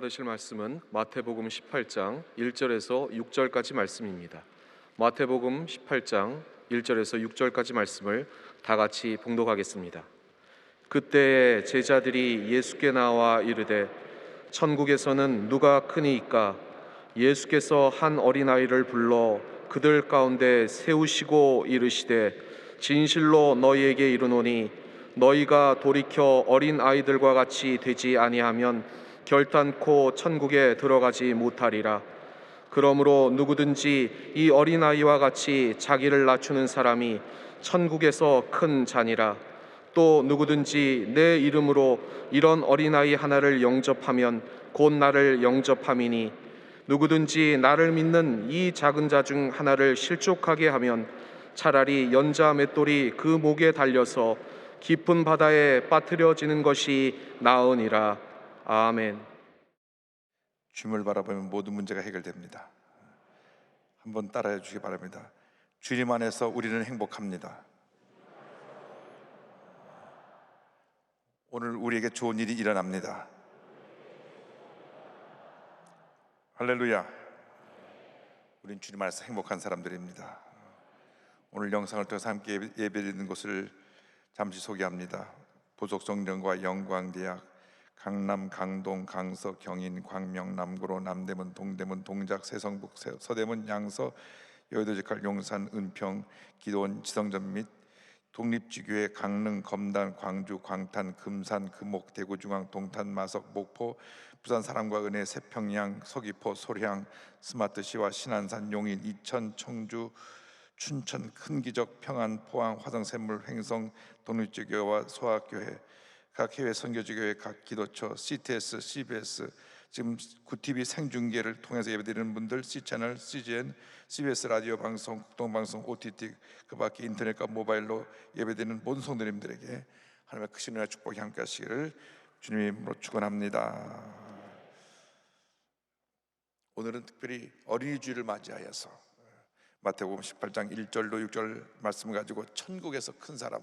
받으실 말씀은 마태복음 18장 1절에서 6절까지 말씀입니다. 마태복음 18장 1절에서 6절까지 말씀을 다 같이 봉독하겠습니다. 그때에 제자들이 예수께 나와 이르되 천국에서는 누가 크니이까? 예수께서 한 어린아이를 불러 그들 가운데 세우시고 이르시되 진실로 너희에게 이르노니 너희가 돌이켜 어린아이들과 같이 되지 아니하면 결단코 천국에 들어가지 못하리라. 그러므로 누구든지 이 어린아이와 같이 자기를 낮추는 사람이 천국에서 큰 자니라. 또 누구든지 내 이름으로 이런 어린아이 하나를 영접하면 곧 나를 영접함이니 누구든지 나를 믿는 이 작은 자 중 하나를 실족하게 하면 차라리 연자 맷돌이 그 목에 달려서 깊은 바다에 빠뜨려지는 것이 나으니라. 아멘. 주님을 바라보면 모든 문제가 해결됩니다. 한번 따라해 주시기 바랍니다. 주님 안에서 우리는 행복합니다. 오늘 우리에게 좋은 일이 일어납니다. 할렐루야. 우린 주님 안에서 행복한 사람들입니다. 오늘 영상을 통해서 함께 예배드리는 곳을 잠시 소개합니다. 보석성전과 영광대학, 강남, 강동, 강서, 경인, 광명, 남구로, 남대문, 동대문, 동작, 세성북, 서대문, 양서, 여의도직할, 용산, 은평, 기도원, 지성전 및 독립지교회, 강릉, 검단, 광주, 광탄, 금산, 금옥, 대구중앙, 동탄, 마석, 목포, 부산 사랑과 은혜, 세평양, 서귀포, 소량, 스마트시와 신안산, 용인, 이천, 청주, 춘천, 큰기적, 평안, 포항, 화성샘물, 횡성, 독립지교회와 소학교회, 각 해외 선교지교회, 각 기도처, CTS, CBS, 지금 구TV 생중계를 통해서 예배드리는 분들, C채널, CGN, CBS 라디오 방송, 국동방송, OTT, 그 밖에 인터넷과 모바일로 예배드리는 모든 성도님들에게 하나님의 크신 은혜와 축복이 함께 하시기를 주님으로 축원합니다. 오늘은 특별히 어린이 주일을 맞이하여서 마태복음 18장 1절로 6절 말씀을 가지고 천국에서 큰 사람,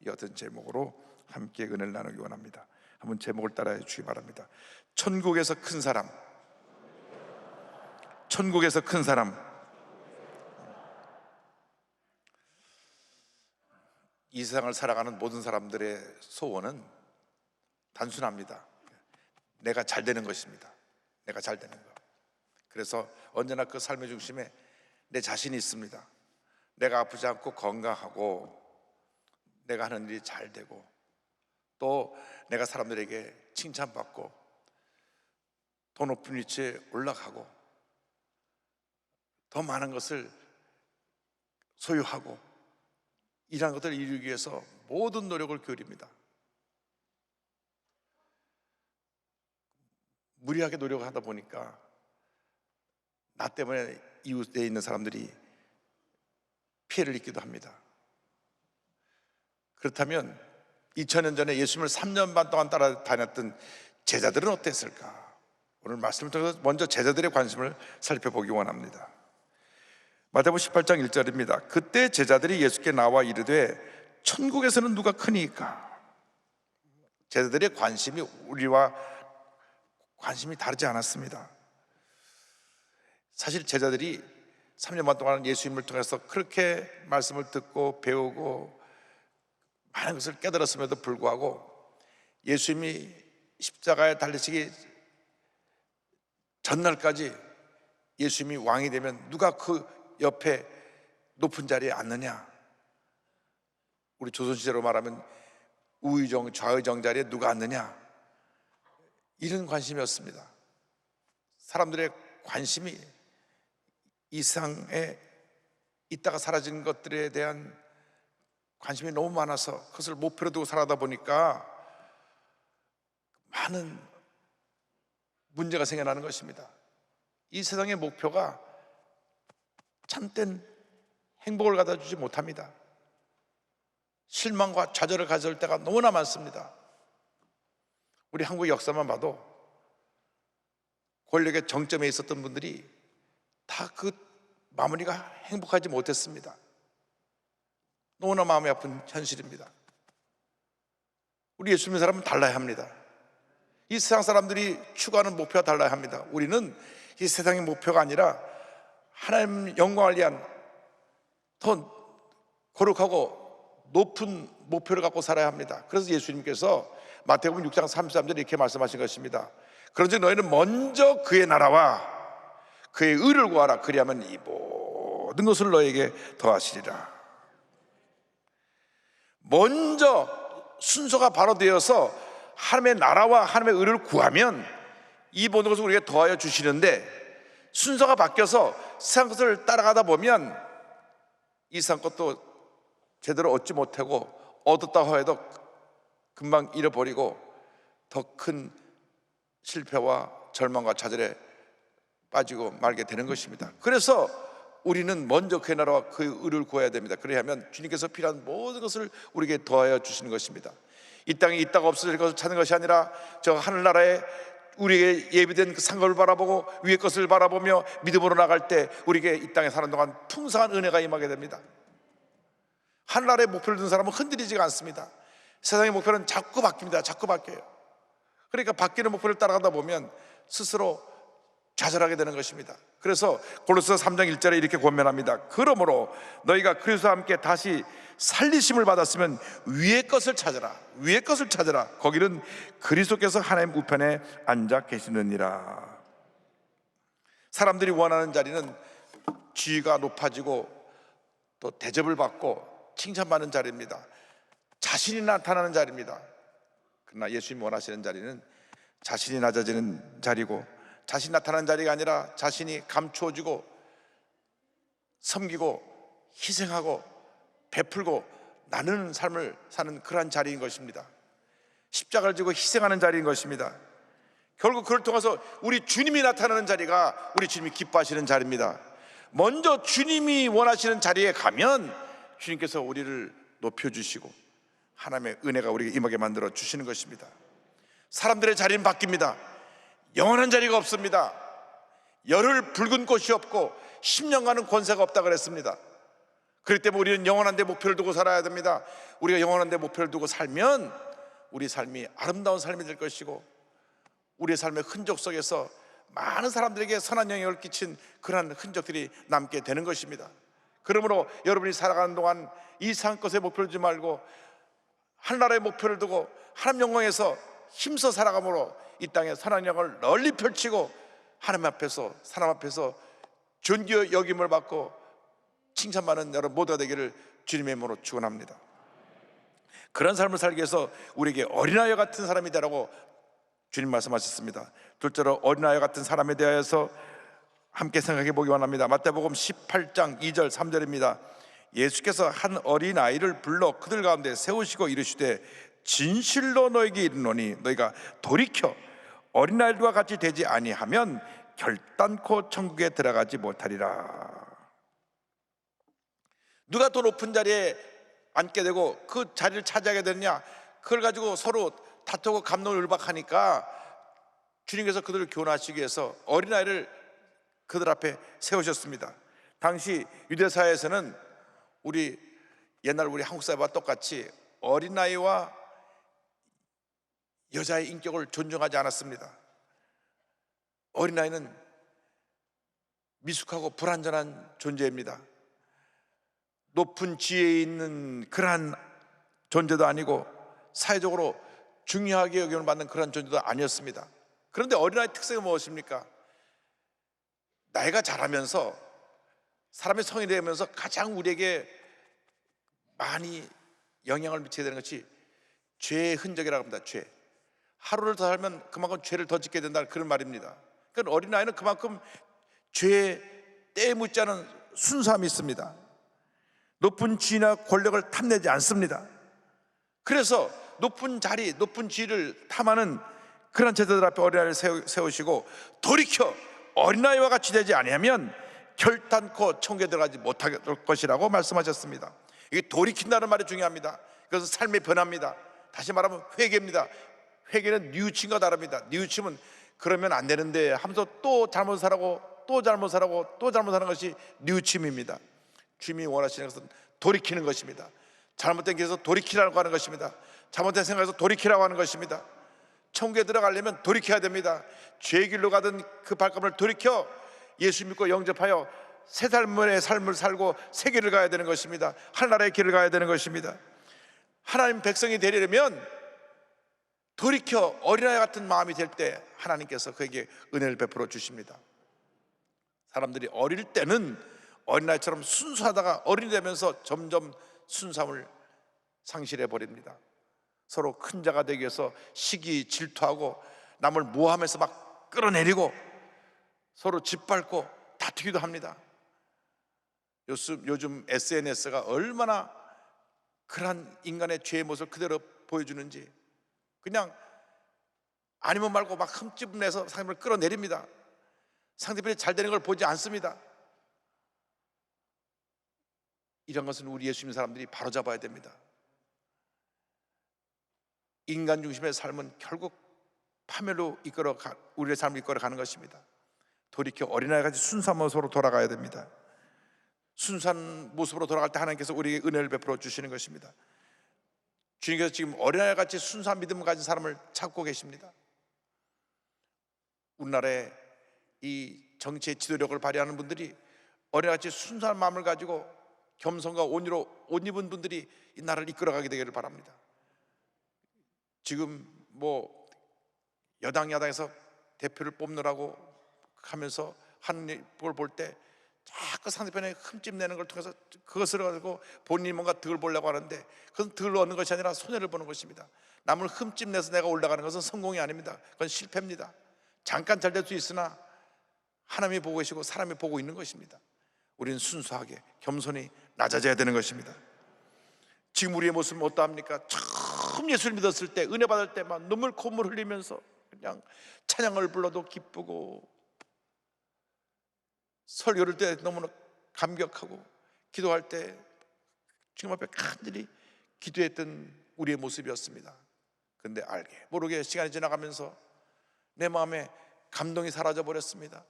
이 어떤 제목으로 함께 은혜를 나누기 원합니다. 한번 제목을 따라해 주시기 바랍니다. 천국에서 큰 사람, 천국에서 큰 사람. 이 세상을 살아가는 모든 사람들의 소원은 단순합니다. 내가 잘 되는 것입니다. 내가 잘 되는 것. 그래서 언제나 그 삶의 중심에 내 자신이 있습니다. 내가 아프지 않고 건강하고 내가 하는 일이 잘 되고 또 내가 사람들에게 칭찬받고 더 높은 위치에 올라가고 더 많은 것을 소유하고 이러한 것들을 이루기 위해서 모든 노력을 기울입니다. 무리하게 노력을 하다 보니까 나 때문에 이웃에 있는 사람들이 피해를 입기도 합니다. 그렇다면 2000년 전에 예수님을 3년 반 동안 따라다녔던 제자들은 어땠을까? 오늘 말씀을 통해서 먼저 제자들의 관심을 살펴보기 원합니다. 마태복음 18장 1절입니다. 그때 제자들이 예수께 나와 이르되 천국에서는 누가 크니까? 제자들의 관심이 우리와 관심이 다르지 않았습니다. 사실 제자들이 3년 반 동안 예수님을 통해서 그렇게 말씀을 듣고 배우고 많은 것을 깨달았음에도 불구하고 예수님이 십자가에 달리시기 전날까지 예수님이 왕이 되면 누가 그 옆에 높은 자리에 앉느냐? 우리 조선시대로 말하면 우의정, 좌의정 자리에 누가 앉느냐? 이런 관심이었습니다. 사람들의 관심이 이 세상에 있다가 사라지는 것들에 대한 관심이 너무 많아서 그것을 목표로 두고 살아다 보니까 많은 문제가 생겨나는 것입니다. 이 세상의 목표가 참된 행복을 갖다 주지 못합니다. 실망과 좌절을 가져올 때가 너무나 많습니다. 우리 한국 역사만 봐도 권력의 정점에 있었던 분들이 다 그 마무리가 행복하지 못했습니다. 너무나 마음이 아픈 현실입니다. 우리 예수 믿는 사람은 달라야 합니다. 이 세상 사람들이 추구하는 목표가 달라야 합니다. 우리는 이 세상의 목표가 아니라 하나님 영광을 위한 더 거룩하고 높은 목표를 갖고 살아야 합니다. 그래서 예수님께서 마태복음 6장 33절에 이렇게 말씀하신 것입니다. 그런즉 너희는 먼저 그의 나라와 그의 의를 구하라. 그리하면 이 모든 것을 너에게 더하시리라. 먼저 순서가 바로 되어서 하나님의 나라와 하나님의 의를 구하면 이 모든 것을 우리에게 더하여 주시는데, 순서가 바뀌어서 세상 것을 따라가다 보면 이 세상 것도 제대로 얻지 못하고 얻었다고 해도 금방 잃어버리고 더 큰 실패와 절망과 좌절에 빠지고 말게 되는 것입니다. 그래서 우리는 먼저 그의 나라와 그의 의를 구해야 됩니다. 그래야만 주님께서 필요한 모든 것을 우리에게 더하여 주시는 것입니다. 이 땅에 있다가 없어질 것을 찾는 것이 아니라 저 하늘나라에 우리에게 예비된 그 상급을 바라보고 위의 것을 바라보며 믿음으로 나갈 때 우리에게 이 땅에 사는 동안 풍성한 은혜가 임하게 됩니다. 하늘나라의 목표를 둔 사람은 흔들리지가 않습니다. 세상의 목표는 자꾸 바뀝니다. 자꾸 바뀌어요. 그러니까 바뀌는 목표를 따라가다 보면 스스로 좌절하게 되는 것입니다. 그래서 골로새서 3장 1절에 이렇게 권면합니다. 그러므로 너희가 그리스도와 함께 다시 살리심을 받았으면 위의 것을 찾아라. 위의 것을 찾아라. 거기는 그리스도께서 하나님 우편에 앉아 계시느니라. 사람들이 원하는 자리는 지위가 높아지고 또 대접을 받고 칭찬받는 자리입니다. 자신이 나타나는 자리입니다. 그러나 예수님이 원하시는 자리는 자신이 낮아지는 자리고, 자신이 나타나는 자리가 아니라 자신이 감추어지고 섬기고 희생하고 베풀고 나누는 삶을 사는 그러한 자리인 것입니다. 십자가를 지고 희생하는 자리인 것입니다. 결국 그걸 통해서 우리 주님이 나타나는 자리가 우리 주님이 기뻐하시는 자리입니다. 먼저 주님이 원하시는 자리에 가면 주님께서 우리를 높여주시고 하나님의 은혜가 우리에게 임하게 만들어 주시는 것입니다. 사람들의 자리는 바뀝니다. 영원한 자리가 없습니다. 열흘 붉은 꽃이 없고 10년간은 권세가 없다 그랬습니다. 그렇기 때문에 우리는 영원한 데 목표를 두고 살아야 됩니다. 우리가 영원한 데 목표를 두고 살면 우리 삶이 아름다운 삶이 될 것이고, 우리의 삶의 흔적 속에서 많은 사람들에게 선한 영향을 끼친 그러한 흔적들이 남게 되는 것입니다. 그러므로 여러분이 살아가는 동안 이 세상 것에 목표를 두지 말고 하늘나라의 목표를 두고 하나님 영광에서 힘써 살아감으로 이 땅에 선한 영광을 널리 펼치고 하나님 앞에서, 사람 앞에서 존귀 여김을 받고 칭찬받는 여러분 모두가 되기를 주님의 이름으로 축원합니다. 그런 삶을 살기 위해서 우리에게 어린아이 같은 사람이 되라고 주님 말씀하셨습니다. 둘째로 어린아이 같은 사람에 대하여서 함께 생각해 보기 원합니다. 마태복음 18장 2절 3절입니다. 예수께서 한 어린아이를 불러 그들 가운데 세우시고 이르시되 진실로 너에게 이르노니 너희가 돌이켜 어린아이들과 같이 되지 아니하면 결단코 천국에 들어가지 못하리라. 누가 더 높은 자리에 앉게 되고 그 자리를 차지하게 되느냐, 그걸 가지고 서로 다투고 갑론을박하니까 주님께서 그들을 교훈하시기 위해서 어린아이를 그들 앞에 세우셨습니다. 당시 유대사회에서는 우리 옛날 우리 한국 사회와 똑같이 어린아이와 여자의 인격을 존중하지 않았습니다. 어린아이는 미숙하고 불완전한 존재입니다. 높은 지혜에 있는 그러한 존재도 아니고 사회적으로 중요하게 여김을 받는 그런 존재도 아니었습니다. 그런데 어린아이의 특성이 무엇입니까? 나이가 자라면서 사람의 성이 되면서 가장 우리에게 많이 영향을 미치게 되는 것이 죄의 흔적이라고 합니다. 죄. 하루를 더 살면 그만큼 죄를 더 짓게 된다는 그런 말입니다. 그러니까 어린아이는 그만큼 죄에 때에 묻지 않은 순수함이 있습니다. 높은 지위나 권력을 탐내지 않습니다. 그래서 높은 자리, 높은 지위를 탐하는 그런 제자들 앞에 어린아이를 세우시고 돌이켜 어린아이와 같이 되지 아니하면 결단코 천국에 들어가지 못할 것이라고 말씀하셨습니다. 이게 돌이킨다는 말이 중요합니다. 그것은 삶의 변화입니다. 다시 말하면 회개입니다. 회개는 뉘우침과 다릅니다. 뉘우침은 그러면 안 되는데 하면서 또 잘못 살고 또 잘못 살고 또 잘못 사는 것이 뉘우침입니다. 주님이 원하시는 것은 돌이키는 것입니다. 잘못된 길에서 돌이키라고 하는 것입니다. 잘못된 생각에서 돌이키라고 하는 것입니다. 천국에 들어가려면 돌이켜야 됩니다. 죄의 길로 가던 그 발걸음을 돌이켜 예수 믿고 영접하여 새 삶의 삶을 살고 새 길을 가야 되는 것입니다. 하나님의 길을 가야 되는 것입니다. 하나님 백성이 되려면 돌이켜 어린아이 같은 마음이 될 때 하나님께서 그에게 은혜를 베풀어 주십니다. 사람들이 어릴 때는 어린아이처럼 순수하다가 어른이 되면서 점점 순수함을 상실해 버립니다. 서로 큰 자가 되기 위해서 시기 질투하고 남을 모함해서 막 끌어내리고 서로 짓밟고 다투기도 합니다. 요즘 SNS가 얼마나 그러한 인간의 죄의 모습을 그대로 보여주는지, 그냥 아니면 말고 막 흠집 내서 상대방을 끌어내립니다. 상대편이 잘 되는 걸 보지 않습니다. 이런 것은 우리 예수 믿는 사람들이 바로잡아야 됩니다. 인간 중심의 삶은 결국 파멸로 우리의 삶을 이끌어가는 것입니다. 돌이켜 어린아이같이 순수한 모습으로 돌아가야 됩니다. 순수한 모습으로 돌아갈 때 하나님께서 우리에게 은혜를 베풀어 주시는 것입니다. 주님께서 지금 어린아이같이 순수한 믿음을 가진 사람을 찾고 계십니다. 우리나라의 이 정치의 지도력을 발휘하는 분들이 어린아이같이 순수한 마음을 가지고 겸손과 온유로 옷 입은 분들이 이 나라를 이끌어가게 되기를 바랍니다. 지금 여당 야당에서 대표를 뽑느라고 하면서 하는 걸 볼 때 자꾸 상대편에 흠집 내는 걸 통해서 그것을 가지고 본인이 뭔가 득을 보려고 하는데, 그것은 득을 얻는 것이 아니라 손해를 보는 것입니다. 남을 흠집 내서 내가 올라가는 것은 성공이 아닙니다. 그건 실패입니다. 잠깐 잘 될 수 있으나 하나님이 보고 계시고 사람이 보고 있는 것입니다. 우리는 순수하게 겸손히 낮아져야 되는 것입니다. 지금 우리의 모습은 어떠합니까? 처음 예수를 믿었을 때, 은혜 받을 때 막 눈물 콧물 흘리면서 그냥 찬양을 불러도 기쁘고, 설교를 때 너무나 감격하고, 기도할 때 주님 앞에 간절히 기도했던 우리의 모습이었습니다. 그런데 알게 모르게 시간이 지나가면서 내 마음에 감동이 사라져 버렸습니다.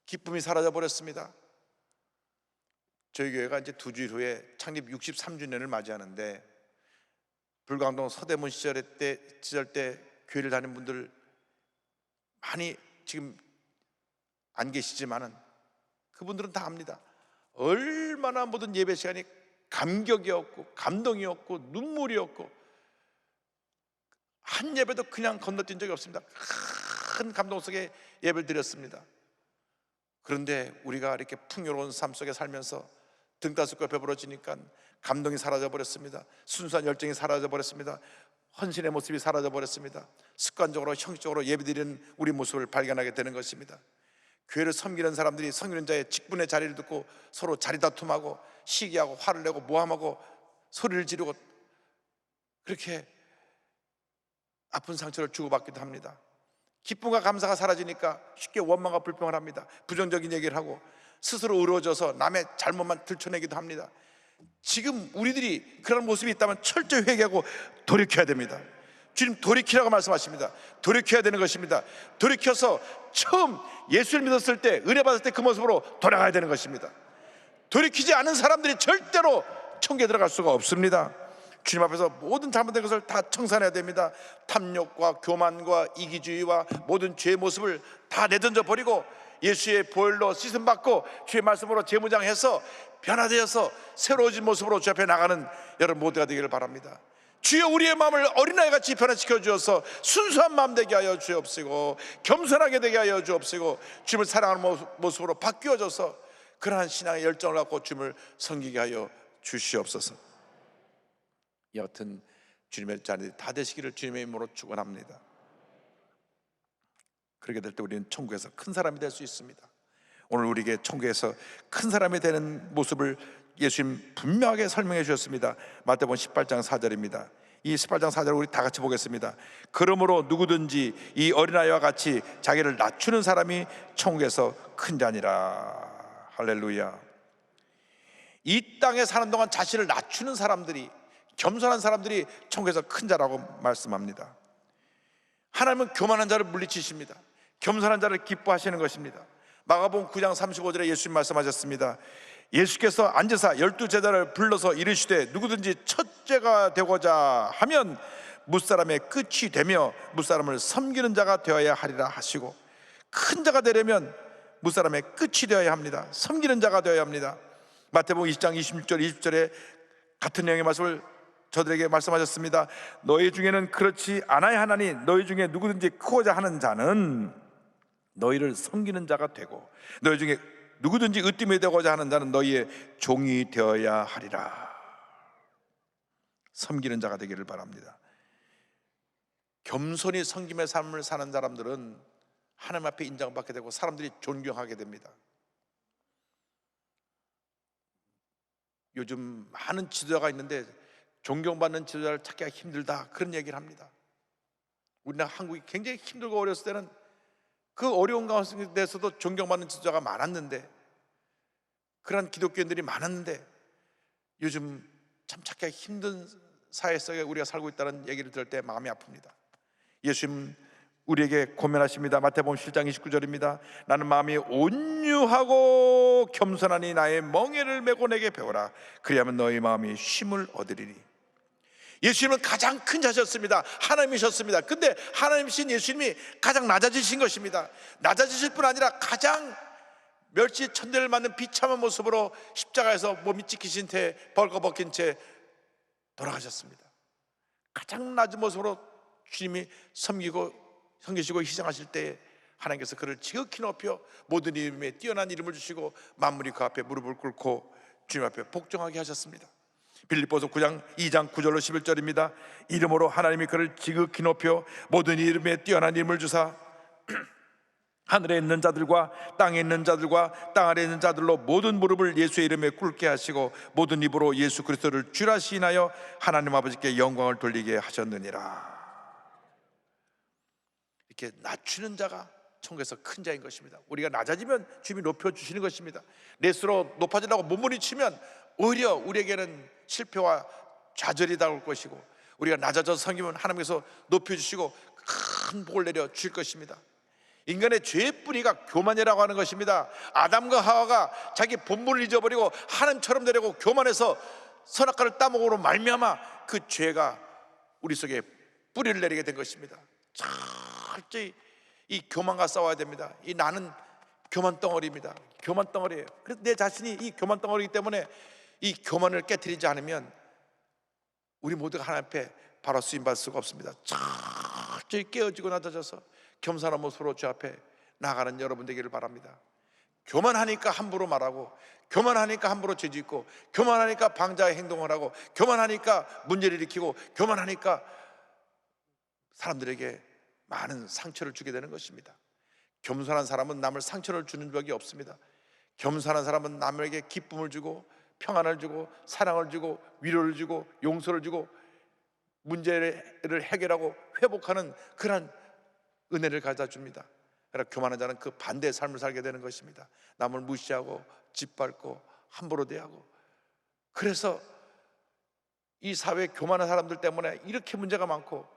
기쁨이 사라져 버렸습니다. 저희 교회가 이제 2주일 후에 창립 63주년을 맞이하는데, 불광동 서대문 시절 때 교회를 다니는 분들 많이 지금 안 계시지만은 그분들은 다 압니다. 얼마나 모든 예배 시간이 감격이었고 감동이었고 눈물이었고, 한 예배도 그냥 건너뛴 적이 없습니다. 큰 감동 속에 예배를 드렸습니다. 그런데 우리가 이렇게 풍요로운 삶 속에 살면서 등따스가 배부러지니까 감동이 사라져 버렸습니다. 순수한 열정이 사라져 버렸습니다. 헌신의 모습이 사라져 버렸습니다. 습관적으로 형식적으로 예배드리는 우리 모습을 발견하게 되는 것입니다. 교회를 섬기는 사람들이 섬기는 자의 직분의 자리를 듣고 서로 자리 다툼하고 시기하고 화를 내고 모함하고 소리를 지르고 그렇게 아픈 상처를 주고받기도 합니다. 기쁨과 감사가 사라지니까 쉽게 원망과 불평을 합니다. 부정적인 얘기를 하고 스스로 의로워져서 남의 잘못만 들춰내기도 합니다. 지금 우리들이 그런 모습이 있다면 철저히 회개하고 돌이켜야 됩니다. 주님 돌이키라고 말씀하십니다. 돌이켜야 되는 것입니다. 돌이켜서 처음 예수를 믿었을 때, 은혜 받을 때 그 모습으로 돌아가야 되는 것입니다. 돌이키지 않은 사람들이 절대로 천국에 들어갈 수가 없습니다. 주님 앞에서 모든 잘못된 것을 다 청산해야 됩니다. 탐욕과 교만과 이기주의와 모든 죄의 모습을 다 내던져 버리고 예수의 보혈로 씻음 받고 주의 말씀으로 재무장해서 변화되어서 새로워진 모습으로 주 앞에 나가는 여러분 모두가 되기를 바랍니다. 주여 우리의 마음을 어린아이같이 변화시켜 주어서 순수한 마음 되게 하여 주옵시고, 겸손하게 되게 하여 주옵시고, 주님을 사랑하는 모습으로 바뀌어져서 그러한 신앙의 열정을 갖고 주님을 섬기게 하여 주시옵소서. 여하튼 주님의 자녀들이 다 되시기를 주님의 이름으로 축원합니다. 그렇게 될 때 우리는 천국에서 큰 사람이 될 수 있습니다. 오늘 우리에게 천국에서 큰 사람이 되는 모습을 예수님 분명하게 설명해 주셨습니다. 마태복음 18장 4절입니다. 이 18장 4절을 우리 다 같이 보겠습니다. 그러므로 누구든지 이 어린아이와 같이 자기를 낮추는 사람이 천국에서 큰 자니라. 할렐루야. 이 땅에 사는 동안 자신을 낮추는 사람들이, 겸손한 사람들이 천국에서 큰 자라고 말씀합니다. 하나님은 교만한 자를 물리치십니다. 겸손한 자를 기뻐하시는 것입니다. 마가복음 9장 35절에 예수님 말씀하셨습니다. 예수께서 앉으사 12제자를 불러서 이르시되 누구든지 첫째가 되고자 하면 무사람의 끝이 되며 무사람을 섬기는 자가 되어야 하리라 하시고, 큰 자가 되려면 무사람의 끝이 되어야 합니다. 섬기는 자가 되어야 합니다. 마태복음 20장 26절 20절에 같은 내용의 말씀을 저들에게 말씀하셨습니다. 너희 중에는 그렇지 않아야 하나니 너희 중에 누구든지 크고자 하는 자는 너희를 섬기는 자가 되고, 너희 중에 누구든지 으뜸이 되고자 하는 자는 너희의 종이 되어야 하리라. 섬기는 자가 되기를 바랍니다. 겸손히 섬김의 삶을 사는 사람들은 하나님 앞에 인정받게 되고 사람들이 존경하게 됩니다. 요즘 많은 지도자가 있는데 존경받는 지도자를 찾기가 힘들다, 그런 얘기를 합니다. 우리나라 한국이 굉장히 힘들고 어렸을 때는 그 어려운 가운데서도 존경받는 지도자가 많았는데, 그런 기독교인들이 많았는데 요즘 참 찾기가 힘든 사회 속에 우리가 살고 있다는 얘기를 들을 때 마음이 아픕니다. 예수님 우리에게 고면하십니다. 마태복음 7장 29절입니다. 나는 마음이 온유하고 겸손하니 나의 멍에를 메고 내게 배우라. 그리하면 너희 마음이 쉼을 얻으리니. 예수님은 가장 큰 자셨습니다. 하나님이셨습니다. 근데 하나님이신 예수님이 가장 낮아지신 것입니다. 낮아지실 뿐 아니라 가장 멸시천대를 맞는 비참한 모습으로 십자가에서 몸이 찢기신 채 벌거벗긴 채 돌아가셨습니다. 가장 낮은 모습으로 주님이 섬기시고 희생하실 때 하나님께서 그를 지극히 높여 모든 이름에 뛰어난 이름을 주시고 만물이 그 앞에 무릎을 꿇고 주님 앞에 복종하게 하셨습니다. 빌립보서 2장 9절로 11절입니다. 이름으로 하나님이 그를 지극히 높여 모든 이름에 뛰어난 이름을 주사 하늘에 있는 자들과 땅에 있는 자들과 땅 아래에 있는 자들로 모든 무릎을 예수의 이름에 꿇게 하시고 모든 입으로 예수 그리스도를 주라 시인하여 하나님 아버지께 영광을 돌리게 하셨느니라. 이렇게 낮추는 자가 천국에서 큰 자인 것입니다. 우리가 낮아지면 주님이 높여주시는 것입니다. 내 스스로 높아지려고 몸부림치면 오히려 우리에게는 실패와 좌절이 다가올 것이고, 우리가 낮아져서 섬기면 하나님께서 높여주시고 큰 복을 내려 주실 것입니다. 인간의 죄의 뿌리가 교만이라고 하는 것입니다. 아담과 하와가 자기 본분을 잊어버리고 하나님처럼 되려고 교만해서 선악과를 따먹으로 말미암아 그 죄가 우리 속에 뿌리를 내리게 된 것입니다. 철저히 이 교만과 싸워야 됩니다. 이 나는 교만 덩어리입니다. 교만 덩어리예요. 그래서 내 자신이 이 교만 덩어리이기 때문에 이 교만을 깨트리지 않으면 우리 모두가 하나님 앞에 바로 쓰임받을 수가 없습니다. 철저히 깨어지고 낮아져서 겸손한 모습으로 주 앞에 나아가는 여러분 되기를 바랍니다. 교만하니까 함부로 말하고, 교만하니까 함부로 죄짓고, 교만하니까 방자의 행동을 하고, 교만하니까 문제를 일으키고, 교만하니까 사람들에게 많은 상처를 주게 되는 것입니다. 겸손한 사람은 남을 상처를 주는 적이 없습니다. 겸손한 사람은 남에게 기쁨을 주고 평안을 주고 사랑을 주고 위로를 주고 용서를 주고 문제를 해결하고 회복하는 그런 은혜를 가져다 줍니다. 그러나 교만한 자는 그 반대의 삶을 살게 되는 것입니다. 남을 무시하고 짓밟고 함부로 대하고, 그래서 이 사회에 교만한 사람들 때문에 이렇게 문제가 많고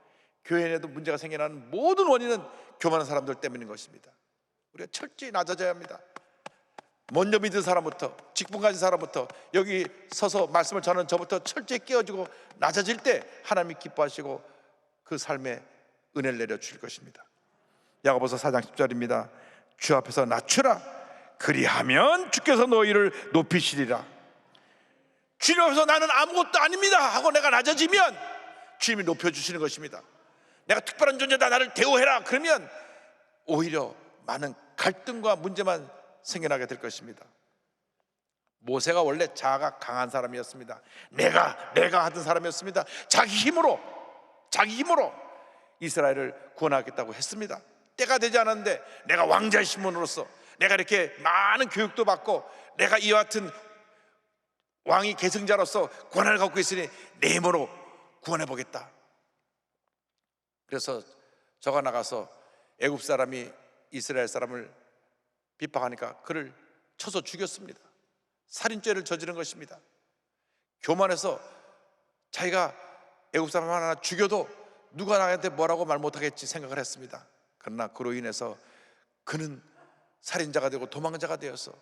교회 내에도 문제가 생겨나는 모든 원인은 교만한 사람들 때문인 것입니다. 우리가 철저히 낮아져야 합니다. 먼저 믿은 사람부터, 직분 가진 사람부터, 여기 서서 말씀을 전하는 저부터 철저히 깨어지고 낮아질 때 하나님이 기뻐하시고 그 삶에 은혜를 내려주실 것입니다. 야고보서 4장 10절입니다. 주 앞에서 낮추라. 그리하면 주께서 너희를 높이시리라. 주님 앞에서 나는 아무것도 아닙니다 하고 내가 낮아지면 주님이 높여주시는 것입니다. 내가 특별한 존재다, 나를 대우해라, 그러면 오히려 많은 갈등과 문제만 생겨나게 될 것입니다. 모세가 원래 자아가 강한 사람이었습니다. 내가 하던 사람이었습니다. 자기 힘으로 이스라엘을 구원하겠다고 했습니다. 때가 되지 않았는데 내가 왕자의 신분으로서 내가 이렇게 많은 교육도 받고 내가 이와 같은 왕이 계승자로서 권한을 갖고 있으니 내 힘으로 구원해 보겠다. 그래서 저가 나가서 애굽 사람이 이스라엘 사람을 비방하니까 그를 쳐서 죽였습니다. 살인죄를 저지른 것입니다. 교만해서 자기가 애굽 사람 하나 죽여도 누가 나한테 뭐라고 말 못하겠지 생각을 했습니다. 그러나 그로 인해서 그는 살인자가 되고 도망자가 되어서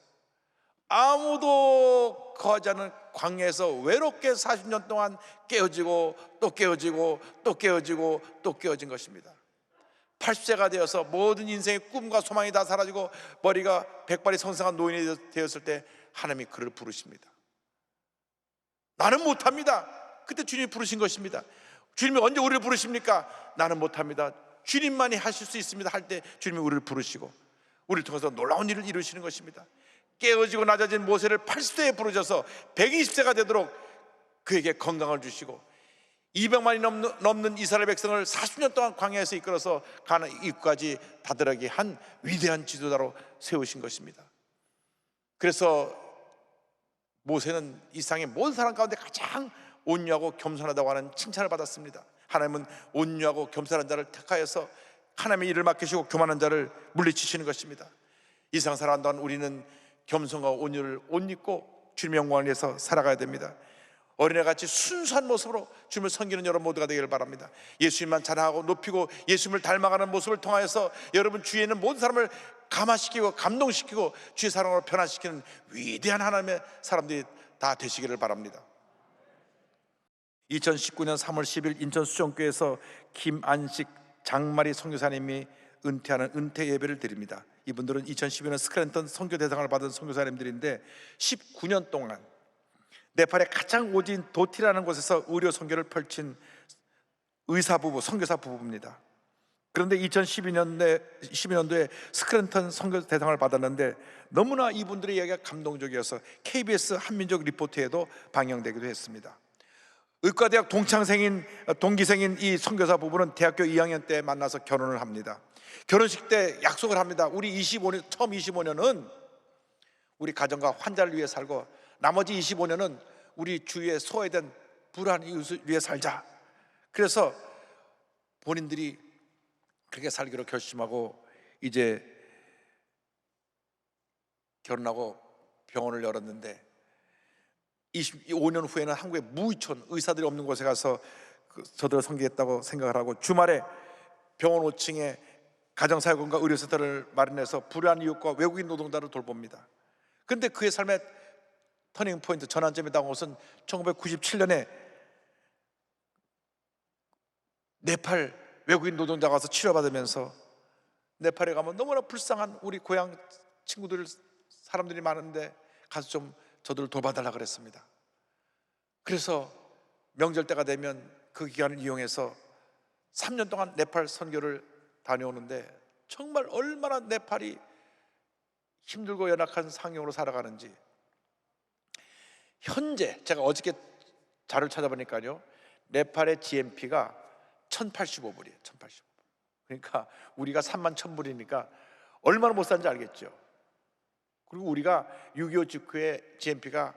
아무도 거하지 않은 광야에서 외롭게 40년 동안 깨어지고 또 깨어지고 또 깨어지고 또 깨어진 것입니다. 80세가 되어서 모든 인생의 꿈과 소망이 다 사라지고 머리가 백발이 성성한 노인이 되었을 때 하나님이 그를 부르십니다. 나는 못합니다. 그때 주님이 부르신 것입니다. 주님이 언제 우리를 부르십니까? 나는 못합니다. 주님만이 하실 수 있습니다 할 때 주님이 우리를 부르시고 우리를 통해서 놀라운 일을 이루시는 것입니다. 깨어지고 낮아진 모세를 80세에 부르셔서 120세가 되도록 그에게 건강을 주시고 200만이 넘는 이스라엘 백성을 40년 동안 광야에서 이끌어서 가나안 입구까지 다다르게 한 위대한 지도자로 세우신 것입니다. 그래서 모세는 이 세상의 모든 사람 가운데 가장 온유하고 겸손하다고 하는 칭찬을 받았습니다. 하나님은 온유하고 겸손한 자를 택하여서 하나님의 일을 맡기시고 교만한 자를 물리치시는 것입니다. 이 세상 살아가는 동안 우리는 겸손과 온유를 옷 입고 주님의 영광을 위해서 살아가야 됩니다. 어린애같이 순수한 모습으로 주님을 섬기는 여러분 모두가 되기를 바랍니다. 예수님만 자랑하고 높이고 예수님을 닮아가는 모습을 통하여서 여러분 주위에 있는 모든 사람을 감화시키고 감동시키고 주의 사랑으로 변화시키는 위대한 하나님의 사람들이 다 되시기를 바랍니다. 2019년 3월 10일 인천 수정교회에서 김안식 장마리 선교사님이 은퇴하는 은퇴 예배를 드립니다. 이분들은 2012년 스크랜턴 선교 대상을 받은 선교사님들인데 19년 동안 네팔의 가장 오진 도티라는 곳에서 의료 선교를 펼친 의사 부부, 선교사 부부입니다. 그런데 2012년도에 스크랜턴 선교 대상을 받았는데 너무나 이분들의 이야기가 감동적이어서 KBS 한민족 리포트에도 방영되기도 했습니다. 의과대학 동기생인 이 선교사 부부는 대학교 2학년 때 만나서 결혼을 합니다. 결혼식 때 약속을 합니다. 우리 처음 25년은 우리 가정과 환자를 위해 살고 나머지 25년은 우리 주위에 소외된 불안한 이웃을 위해 살자. 그래서 본인들이 그렇게 살기로 결심하고 이제 결혼하고 병원을 열었는데 25년 후에는 한국의 무의촌 의사들이 없는 곳에 가서 저들을 섬기겠다고 생각을 하고 주말에 병원 5층에 가정사역원과 의료센터를 마련해서 불우한 이웃과 외국인 노동자를 돌봅니다. 그런데 그의 삶의 터닝포인트 전환점이 나온 것은 1997년에 네팔 외국인 노동자가 와서 치료받으면서 네팔에 가면 너무나 불쌍한 우리 고향 친구들 사람들이 많은데 가서 좀 저들을 돌봐달라 그랬습니다. 그래서 명절 때가 되면 그 기간을 이용해서 3년 동안 네팔 선교를 다녀오는데 정말 얼마나 네팔이 힘들고 연약한 상황으로 살아가는지 현재 제가 어저께 자료를 찾아보니까요 네팔의 GNP가 1085불이에요 1085불. 그러니까 우리가 31,000불이니까 얼마나 못 사는지 알겠죠. 그리고 우리가 6.25 직후에 GNP가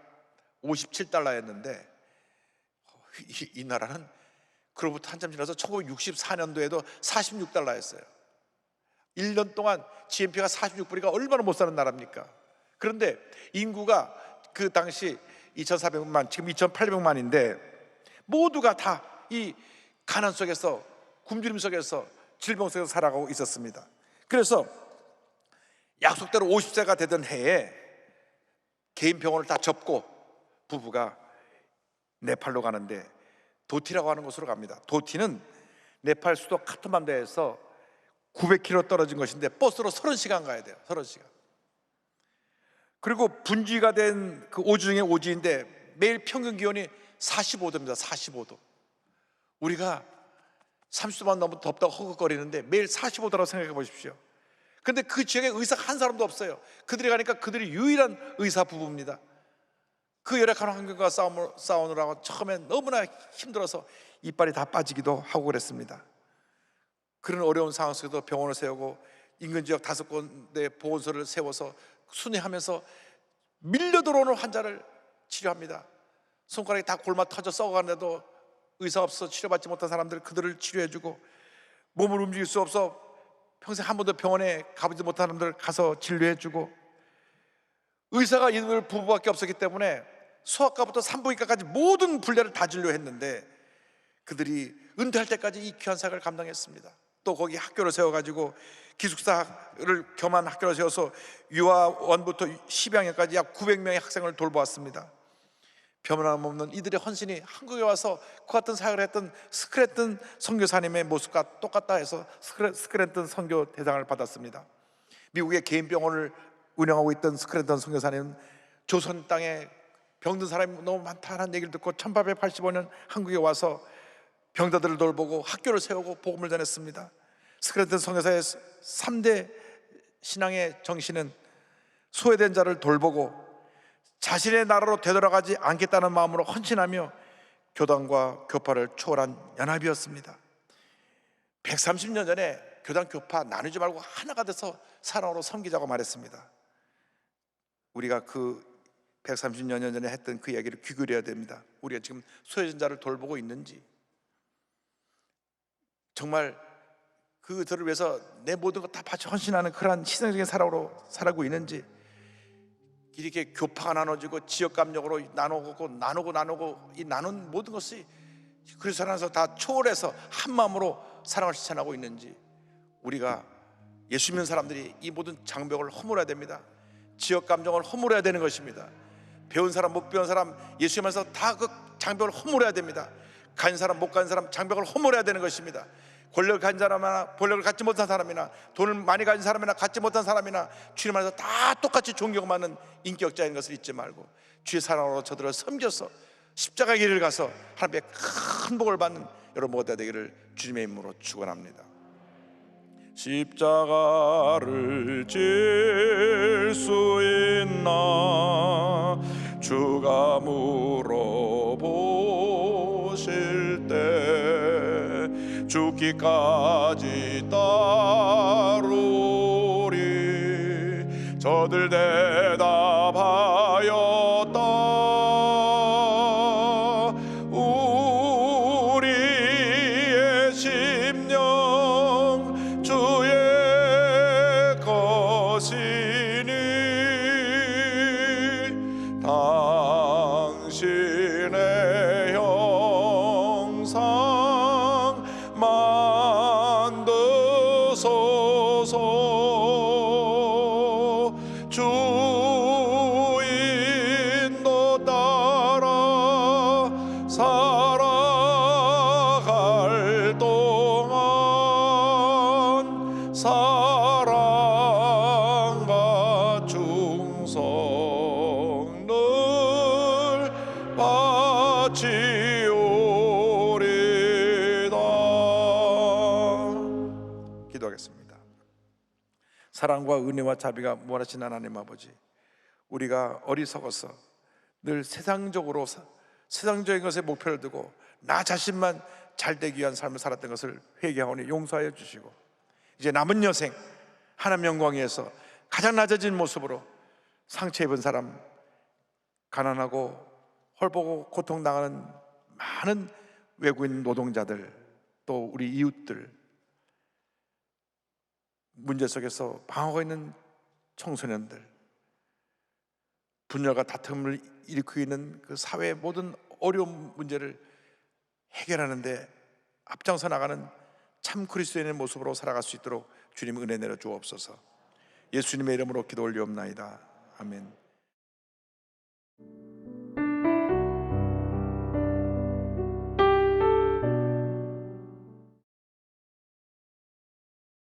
57달러였는데 이 나라는 그로부터 한참 지나서 1964년도에도 46달러였어요 1년 동안 GNP가 46불이니까 얼마나 못 사는 나라입니까? 그런데 인구가 그 당시 2,400만, 지금 2,800만인데 모두가 다 이 가난 속에서 굶주림 속에서 질병 속에서 살아가고 있었습니다. 그래서 약속대로 50세가 되던 해에 개인 병원을 다 접고 부부가 네팔로 가는데 도티라고 하는 곳으로 갑니다. 도티는 네팔 수도 카트만두에서 900km 떨어진 것인데 버스로 30시간 가야 돼요 30시간. 그리고 분지가 된 그 오주 중에 오주인데 매일 평균 기온이 45도입니다 45도. 우리가 30도만 넘으면 덥다고 허걱거리는데 매일 45도라고 생각해 보십시오. 그런데 그 지역에 의사가 한 사람도 없어요. 그들이 가니까 그들이 유일한 의사 부부입니다. 그 열악한 환경과 싸우느라고 처음엔 너무나 힘들어서 이빨이 다 빠지기도 하고 그랬습니다. 그런 어려운 상황 속에도 병원을 세우고 인근 지역 5군데 보건소를 세워서 순회하면서 밀려 들어오는 환자를 치료합니다. 손가락이 다 골마 터져 썩어가는데도 의사 없어 치료받지 못한 사람들 그들을 치료해주고 몸을 움직일 수 없어 평생 한 번도 병원에 가보지 못한 사람들 가서 진료해주고 의사가 이들 부부밖에 없었기 때문에 소아과부터 산부인과까지 모든 분야를 다 진료했는데 그들이 은퇴할 때까지 이 귀한 사역을 감당했습니다. 또 거기 학교를 세워가지고 기숙사를 겸한 학교를 세워서 유아원부터 10학년까지 약 900명의 학생을 돌보았습니다. 변함없는 이들의 헌신이 한국에 와서 그 같은 사역을 했던 스크랜턴 선교사님의 모습과 똑같다 해서 스크랜턴 선교 대상을 받았습니다. 미국의 개인 병원을 운영하고 있던 스크랜턴 선교사님은 조선 땅에 병든 사람이 너무 많다는 얘기를 듣고 1885년 한국에 와서 병자들을 돌보고 학교를 세우고 복음을 전했습니다. 스크랜턴 선교사의 3대 신앙의 정신은 소외된 자를 돌보고 자신의 나라로 되돌아가지 않겠다는 마음으로 헌신하며 교단과 교파를 초월한 연합이었습니다. 130년 전에 교단 교파 나누지 말고 하나가 돼서 사랑으로 섬기자고 말했습니다. 우리가 그 130년 전에 했던 그 이야기를 귀결해야 됩니다. 우리가 지금 소외된 자를 돌보고 있는지, 정말 그들을 위해서 내 모든 것 다 바쳐 헌신하는 그러한 희생적인 사랑으로 살아가고 있는지, 이렇게 교파가 나눠지고 지역 감정으로 나누고 이 나눈 모든 것이 그리스도 안에서 다 초월해서 한 마음으로 사랑을 실천하고 있는지, 우리가 예수 믿는 사람들이 이 모든 장벽을 허물어야 됩니다. 지역 감정을 허물어야 되는 것입니다. 배운 사람 못 배운 사람 예수 믿으면서 다 그 장벽을 허물어야 됩니다. 간 사람 못 간 사람 장벽을 허물어야 되는 것입니다. 권력을 가진 사람이나 권력을 갖지 못한 사람이나 돈을 많이 가진 사람이나 갖지 못한 사람이나 주님 안에서 다 똑같이 존경받는 인격자인 것을 잊지 말고 주의 사랑으로 저들을 섬겨서 십자가의 길을 가서 하나님의 큰 복을 받는 여러분 모두가 되기를 주님의 이름으로 축원합니다. 십자가를 질 수 있나 주가 물어보실 때 죽기까지 따르리 저들 대답하였다. 우리의 심령 주의 것이니 당신의 형상 만드소서. 주 인도 따라 살아갈 동안 사랑과 충성 늘 바치오리다. 기도하겠습니다. 사랑과 은혜와 자비가 무한하신 하나님 아버지, 우리가 어리석어서 늘 세상적인 것에 목표를 두고 나 자신만 잘되기 위한 삶을 살았던 것을 회개하오니 용서하여 주시고, 이제 남은 여생 하나님 영광 위에서 가장 낮아진 모습으로 상처 입은 사람, 가난하고 헐벗고 고통당하는 많은 외국인 노동자들, 또 우리 이웃들, 문제 속에서 방황하고 있는 청소년들, 분열과 다툼을 일으키고 있는 그 사회의 모든 어려운 문제를 해결하는데 앞장서 나가는 참 그리스도인의 모습으로 살아갈 수 있도록 주님 은혜 내려 주옵소서. 예수님의 이름으로 기도 올리옵나이다. 아멘.